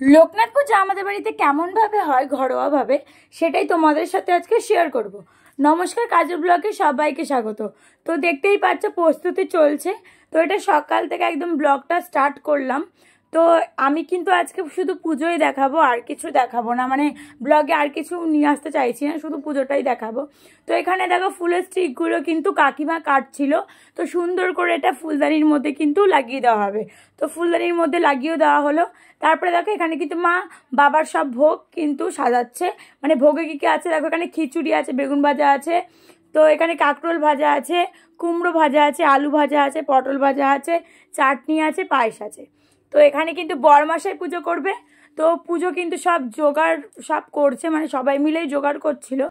লোকনাথ পূজা আমাদের বাড়িতে কেমনভাবে হয় ঘরোয়াভাবে সেটাই তোমাদের সাথে আজকে শেয়ার করব। নমস্কার, কাজল ব্লগে সবাইকে স্বাগত। তো দেখতেই পাচ্ছ প্রস্তুতি চলছে। তো এটা সকাল থেকে একদম ব্লগটা স্টার্ট করলাম। তো আমি কিন্তু আজকে শুধু পুজোই দেখাবো, আর কিছু দেখাবো না, মানে ব্লগে আর কিছু নিয়ে আসতে চাইছি না, শুধু পুজোটাই দেখাবো। তো এখানে দেখো ফুলের স্টিকগুলো কিন্তু কাকিমা কাটছিল। তো সুন্দর করে এটা ফুলদানির মধ্যে কিন্তু লাগিয়ে দেওয়া হবে। তো ফুলদানির মধ্যে লাগিয়েও দেওয়া হলো। তারপরে দেখো এখানে কিন্তু মা বাবার সব ভোগ কিন্তু সাজাচ্ছে। মানে ভোগে কী কী আছে দেখো, এখানে খিচুড়ি আছে, বেগুন ভাজা আছে, তো এখানে কাঁকরোল ভাজা আছে, কুমড়ো ভাজা আছে, আলু ভাজা আছে, পটল ভাজা আছে, চাটনি আছে, পায়েস আছে। তো এখানে কিন্তু বরমাসাই পুজো করবে। তো পুজো কিন্তু সব জোগাড় সব করছে, মানে সবাই মিলেই জোগাড় করছিল।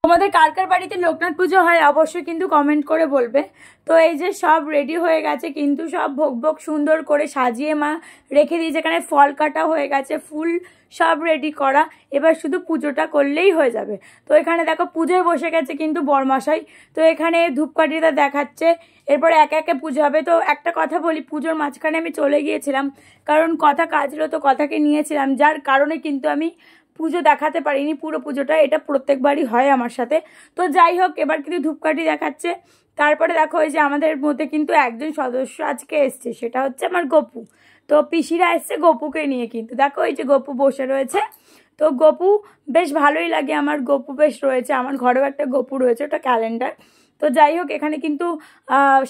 তোমাদের কার কার বাড়িতে লোকনাথ পুজো হয় অবশ্যই কিন্তু কমেন্ট করে বলবে। তো এই যে সব রেডি হয়ে গেছে, কিন্তু সব ভোগ ভোগ সুন্দর করে সাজিয়ে মা রেখে দিয়েছে। এখানে ফল কাটা হয়ে গেছে, ফুল সব রেডি করা, এবার শুধু পুজোটা করলেই হয়ে যাবে। তো এখানে দেখো পুজোয় বসে গেছে কিন্তু বরমাসাই। তো এখানে ধূপকাঠিটা দেখাচ্ছে, এরপরে একে একে পুজো হবে। তো একটা কথা বলি, পুজোর মাঝখানে আমি চলে গিয়েছিলাম, কারণ কথা কাজ ছিল, তো কথাকে নিয়েছিলাম, যার কারণে কিন্তু আমি পুজো দেখাতে পারিনি পুরো পুজোটা। এটা প্রত্যেকবারই হয় আমার সাথে। তো যাই হোক, এবার কিন্তু ধূপকাঠি দেখাচ্ছে। তারপরে দেখো এই যে আমাদের মধ্যে কিন্তু একজন সদস্য আজকে এসছে, সেটা হচ্ছে আমার গপু। তো পিসিরা এসছে গপুকে নিয়ে, কিন্তু দেখো এই যে গপু বসে রয়েছে। তো গপু বেশ ভালোই লাগে আমার, গপু বেশ রয়েছে আমার ঘরেও, একটা গপু রয়েছে, ওটা ক্যালেন্ডার। তো যাই হোক, এখানে কিন্তু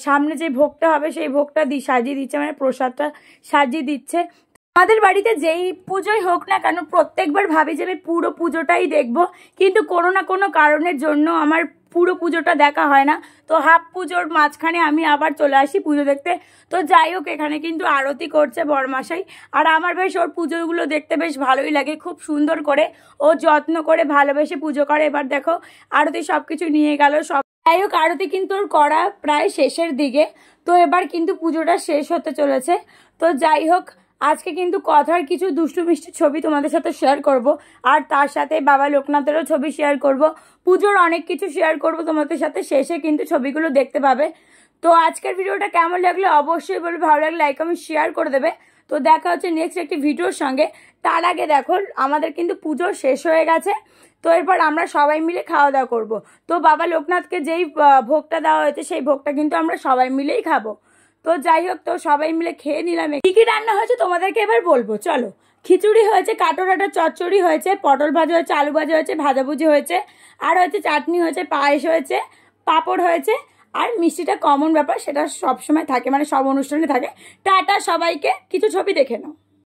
সামনে যে ভোগটা হবে সেই ভোগটা সাজিয়ে দিচ্ছে, মানে প্রসাদটা সাজিয়ে দিচ্ছে। আমাদের বাড়িতে যেই পুজোই হোক না কেন, প্রত্যেকবার ভাবি যে আমি পুরো পুজোটাই দেখব, কিন্তু কোনো না কোনো কারণের জন্য আমার পুরো পুজোটা দেখা হয় না। তো হাফ পুজোর মাঝখানে আমি আবার চলে আসি পুজো দেখতে। তো যাই হোক, এখানে কিন্তু আরতি করছে বরমাসাই, আর আমার বেশ ওর পুজোগুলো দেখতে বেশ ভালোই লাগে, খুব সুন্দর করে ও যত্ন করে ভালোবেসে পুজো করে। এবার দেখো আরতি সব কিছু নিয়ে গেল সব। যাই হোক, আরতি কিন্তু ওর করা প্রায় শেষের দিকে। তো এবার কিন্তু পুজোটা শেষ হতে চলেছে। তো যাই হোক, আজকে কিন্তু কথার কিছু দুষ্টু মিষ্টি ছবি তোমাদের সাথে শেয়ার করব, আর তার সাথে বাবা লোকনাথেরও ছবি শেয়ার করব, পুজোর অনেক কিছু শেয়ার করব তোমাদের সাথে। শেষে কিন্তু ছবিগুলো দেখতে পাবে। তো আজকের ভিডিওটা কেমন লাগলো অবশ্যই বলবে, ভালো লাগলে লাইক কমেন্ট শেয়ার করে দেবে। তো দেখা হচ্ছে নেক্সট একটি ভিডিওর সঙ্গে। তার আগে দেখো আমাদের কিন্তু পুজো শেষ হয়ে গেছে। তো এরপর আমরা সবাই মিলে খাওয়া দাওয়া করবো। তো বাবা লোকনাথকে যেই ভোগটা দেওয়া হয়েছে সেই ভোগটা কিন্তু আমরা সবাই মিলেই খাবো। তো যাই হোক, তো সবাই মিলে খেয়ে নিলাম। কি কি রান্না হয়েছে তোমাদেরকে এবার বলবো, চলো। খিচুড়ি হয়েছে, কাটোরাটা চচ্চড়ি হয়েছে, পটল ভাজা হয়েছে, আলু ভাজা হয়েছে, ভাজাভুজি হয়েছে, আর হয়েছে চাটনি হয়েছে, পায়েস হয়েছে, পাঁপড় হয়েছে, আর মিষ্টিটা কমন ব্যাপার, সেটা সবসময় থাকে, মানে সব অনুষ্ঠানে থাকে। টাটা সবাইকে, কিছু ছবি দেখে নাও।